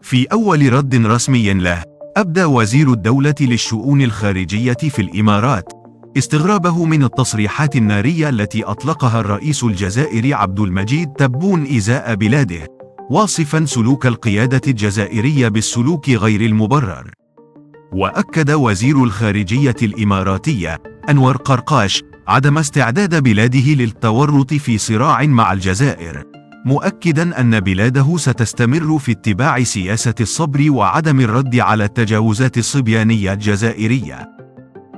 في أول رد رسمي له، أبدى وزير الدولة للشؤون الخارجية في الإمارات استغرابه من التصريحات النارية التي أطلقها الرئيس الجزائري عبد المجيد تبون إزاء بلاده، واصفاً سلوك القيادة الجزائرية بالسلوك غير المبرر. وأكد وزير الخارجية الإماراتية أنور قرقاش عدم استعداد بلاده للتورط في صراع مع الجزائر، مؤكداً أن بلاده ستستمر في اتباع سياسة الصبر وعدم الرد على التجاوزات الصبيانية الجزائرية.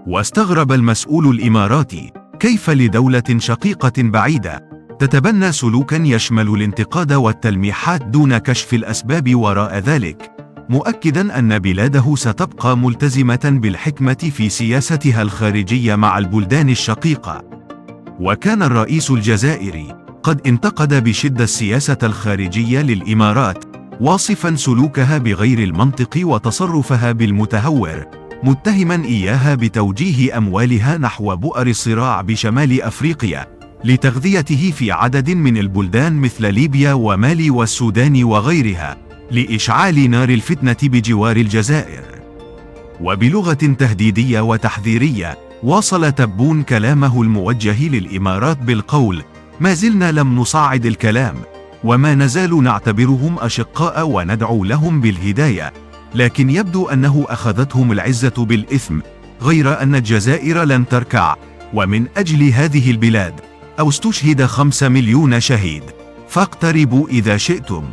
واستغرب المسؤول الإماراتي كيف لدولة شقيقة بعيدة تتبنى سلوكاً يشمل الانتقاد والتلميحات دون كشف الأسباب وراء ذلك، مؤكداً أن بلاده ستبقى ملتزمة بالحكمة في سياستها الخارجية مع البلدان الشقيقة. وكان الرئيس الجزائري قد انتقد بشدة السياسة الخارجية للإمارات، واصفاً سلوكها بغير المنطق وتصرفها بالمتهور، متهماً إياها بتوجيه أموالها نحو بؤر الصراع بشمال أفريقيا لتغذيته في عدد من البلدان مثل ليبيا ومالي والسودان وغيرها، لإشعال نار الفتنة بجوار الجزائر. وبلغة تهديدية وتحذيرية، واصل تبون كلامه الموجه للإمارات بالقول: ما زلنا لم نصعد الكلام، وما نزال نعتبرهم أشقاء وندعو لهم بالهداية، لكن يبدو أنه أخذتهم العزة بالإثم، غير أن الجزائر لن تركع، ومن أجل هذه البلاد استشهد 5 مليون شهيد، فاقتربوا إذا شئتم.